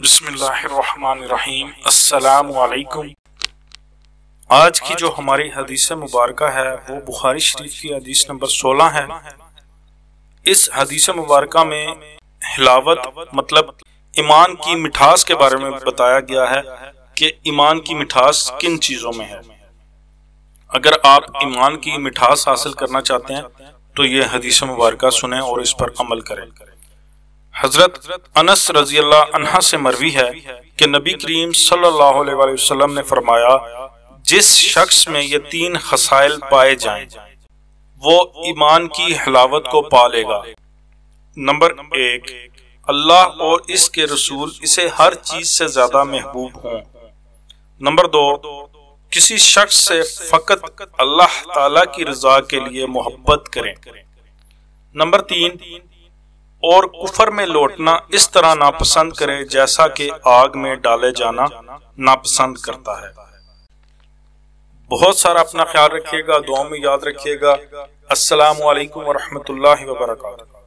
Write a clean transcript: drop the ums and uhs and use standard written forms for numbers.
بسم اللہ الرحمن الرحیم۔ السلام علیکم۔ آج کی جو ہماری حدیث مبارکہ ہے وہ بخاری شریف کی حدیث نمبر 16 ہے۔ اس حدیث مبارکہ میں حلاوت مطلب ایمان کی مٹھاس کے بارے میں بتایا گیا ہے کہ ایمان کی مٹھاس کن چیزوں میں ہے۔ اگر آپ ایمان کی مٹھاس حاصل کرنا چاہتے ہیں تو یہ حدیث مبارکہ سنیں اور اس پر عمل کریں۔ حضرت انس رضی اللہ عنہ سے مروی ہے کہ نبی کریم صلی اللہ علیہ وآلہ وسلم نے فرمایا، جس شخص میں یہ 3 خصائل پائے جائیں وہ ایمان کی حلاوت کو پا لے گا۔ نمبر 1، اللہ اور اس کے رسول اسے ہر چیز سے زیادہ محبوب ہوں۔ نمبر 2، کسی شخص سے فقط اللہ تعالی کی رضا کے لیے محبت کریں۔ نمبر 3، اور کفر میں لوٹنا اس طرح ناپسند کرے جیسا کہ آگ میں ڈالے جانا ناپسند کرتا ہے۔ بہت سارا اپنا خیال رکھیے گا، دعاؤں میں یاد رکھیے گا۔ السلام علیکم ورحمۃ اللہ وبرکاتہ۔